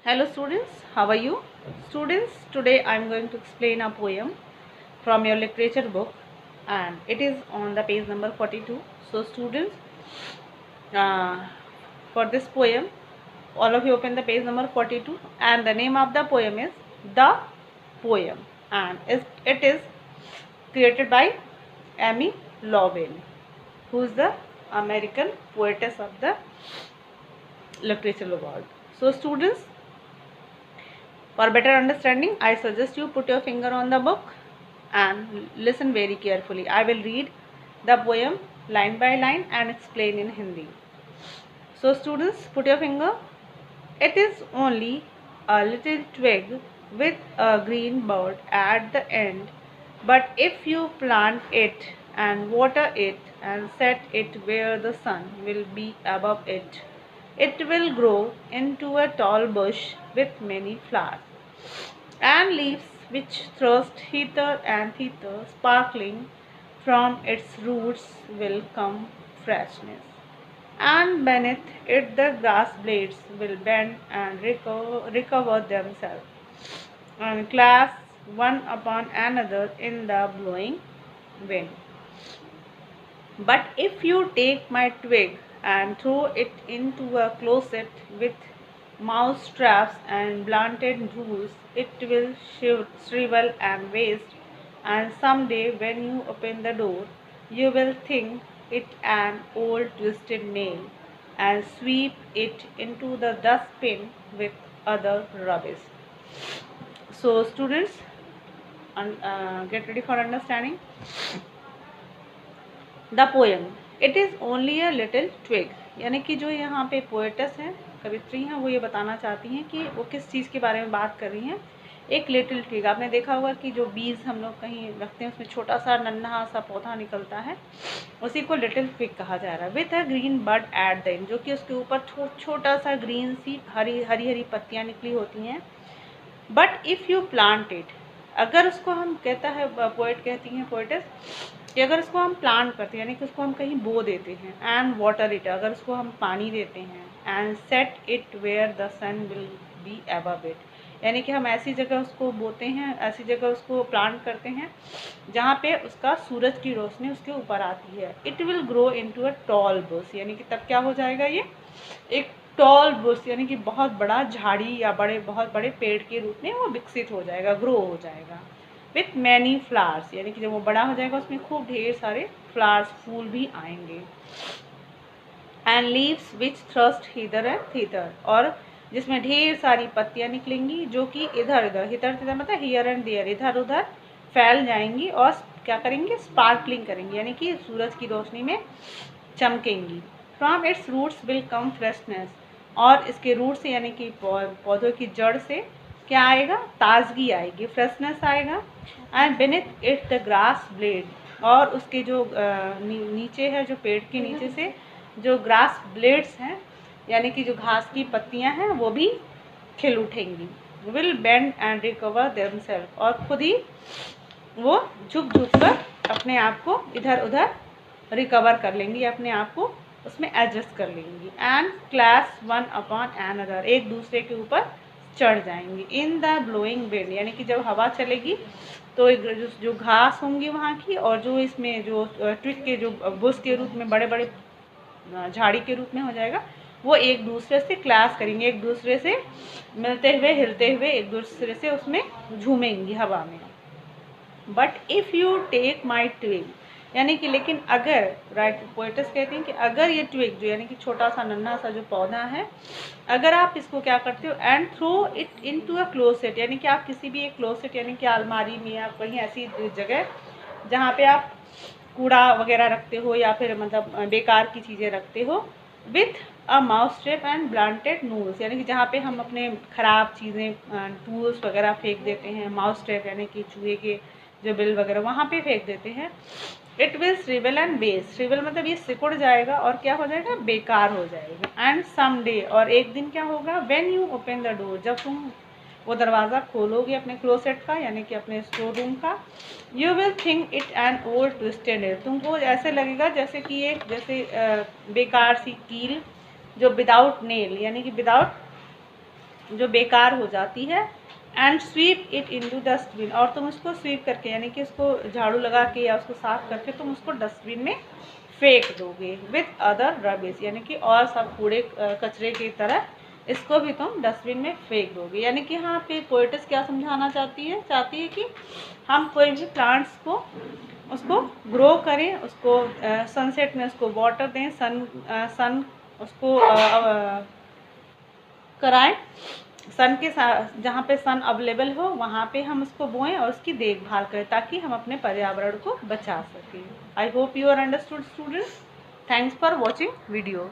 Hello students, how are you? Students, today I am going to explain a poem from your literature book and it is on the page number 42. So students, uh, for this poem, all of you open the page number 42 and the name of the poem is The Poem and it is created by Amy Lowell, who is the American poetess of the literature award. So students, for better understanding, I suggest you put your finger on the book and listen very carefully. I will read the poem line by line and explain in Hindi. So students, put your finger. It is only a little twig with a green bud at the end, but if you plant it and water it and set it where the sun will be above it, it will grow into a tall bush with many flowers and leaves which thrust hither and thither, sparkling from its roots will come freshness. And beneath it the grass blades will bend and recover themselves, and clasp one upon another in the blowing wind. But if you take my twig and throw it into a closet with mouse traps and blunted rules, it will shrivel and waste, and some day when you open the door, you will think it an old twisted nail and sweep it into the dustbin with other rubbish. So students, get ready for understanding. The poem it is only a little twig, यानी कि जो यहाँ पे poets हैं, कवित्री हैं, वो ये बताना चाहती हैं कि वो किस चीज़ के बारे में बात कर रही हैं। एक लिटिल ट्विग, आपने देखा होगा कि जो बीज हम लोग कहीं रखते हैं उसमें छोटा सा नन्हा सा पौधा निकलता है, उसी को लिटिल ट्विग कहा जा रहा है। With a green bud at the end, जो कि उसके ऊपर छोटा सा ग्रीन सी हरी हरी पत्तियाँ निकली होती हैं। But if you plant it, अगर उसको हम, कहता है पोएट, कहती हैं पोएटस कि अगर उसको हम प्लांट करते हैं, यानी कि उसको हम कहीं बो देते हैं, एंड वाटर इट, अगर उसको हम पानी देते हैं, and set it where the sun will be above it, यानी कि हम ऐसी जगह उसको बोते हैं, ऐसी जगह उसको प्लांट करते हैं जहाँ पे उसका सूरज की रोशनी उसके ऊपर आती है। It will grow into a tall Bush, यानी कि तब क्या हो जाएगा, ये एक टॉल बुश, यानी कि बहुत बड़ा झाड़ी या बहुत बड़े पेड़ के रूप में वो विकसित हो जाएगा, ग्रो हो जाएगा। विथ मैनी फ्लावर्स, यानी कि जब वो बड़ा हो जाएगा उसमें खूब ढेर सारे फ्लावर्स, फूल भी आएंगे। And leaves which thrust hither and thither, और जिसमें ढेर सारी पत्तियां निकलेंगी जो कि इधर उधर, हिदर मतलब हियर एंड देयर, इधर उधर फैल जाएंगी और क्या करेंगे, स्पार्कलिंग करेंगी, यानी कि सूरज की रोशनी में चमकेंगी। From its roots will come freshness, और इसके रूट से, यानी कि पौधों की जड़ से क्या आएगा, ताजगी आएगी, फ्रेशनेस आएगा। And beneath it the grass blade, और उसके जो नीचे है, जो पेड़ के नीचे से जो ग्रास ब्लेड्स हैं, यानी कि जो घास की पत्तियां हैं, वो भी खिल उठेंगी। Will bend and recover themselves, और खुद ही वो झुक कर अपने आप को इधर उधर रिकवर कर लेंगी, अपने आप को उसमें एडजस्ट कर लेंगी। And class one upon another, एक दूसरे के ऊपर चढ़ जाएंगी। इन द ब्लोइंग विंड, यानी कि जब हवा चलेगी तो जो घास होंगी वहाँ की, और जो इसमें जो ट्विग के जो बुश के रूप में बड़े बड़े झाड़ी के रूप में हो जाएगा, वो एक दूसरे से क्लास करेंगे, एक दूसरे से मिलते हुए, हिलते हुए, एक दूसरे से उसमें झूमेंगी हवा में। But if you take my twig, यानी कि लेकिन अगर, राइट, पोएटस कहते हैं कि अगर ये ट्विग, जो यानी कि छोटा सा नन्हा सा जो पौधा है, अगर आप इसको क्या करते हो, and throw it into a closet, यानी कि आप किसी भी एक क्लोसेट, यानी कि अलमारी में या कहीं ऐसी जगह जहाँ पे आप कूड़ा वगैरह रखते हो या फिर मतलब बेकार की चीज़ें रखते हो, with a mouse trap and blunted knolls, यानी कि जहाँ पे हम अपने ख़राब चीज़ें, टूल्स वगैरह फेंक देते हैं, माउस ट्रैप यानी कि चूहे के जो बिल वगैरह वहाँ पे फेंक देते हैं। इट विल श्रिवल एंड वेस्ट, श्रिवल मतलब ये सिकुड़ जाएगा और क्या हो जाएगा, बेकार हो जाएगा। एंड सम डे, और एक दिन क्या होगा, when you open the door, जब तुम वो दरवाज़ा खोलोगे अपने क्लोसेट का, यानी कि अपने स्टोर रूम का, you will think it an old twisted है, तुमको ऐसे लगेगा जैसे कि एक, जैसे बेकार सी कील जो विदाउट नेल, यानी कि विदाउट जो बेकार हो जाती है, and sweep it into dustbin, और तुम उसको स्वीप करके यानी कि उसको झाड़ू लगा के या उसको साफ करके तुम उसको डस्टबिन में फेंक दोगे विथ अदर रबिश, यानी कि और सब कूड़े कचरे की तरह इसको भी तुम डस्टबिन में फेंक दोगे। यानी कि यहाँ पे पोएटिस क्या समझाना चाहती है कि हम कोई भी प्लांट्स को उसको ग्रो करें, उसको सनसेट में उसको वाटर दें, सन उसको कराएं, सन के साथ जहाँ पे सन अवेलेबल हो वहाँ पे हम उसको बोएं और उसकी देखभाल करें ताकि हम अपने पर्यावरण को बचा सकें। I hope you are understood students. Thanks for watching video.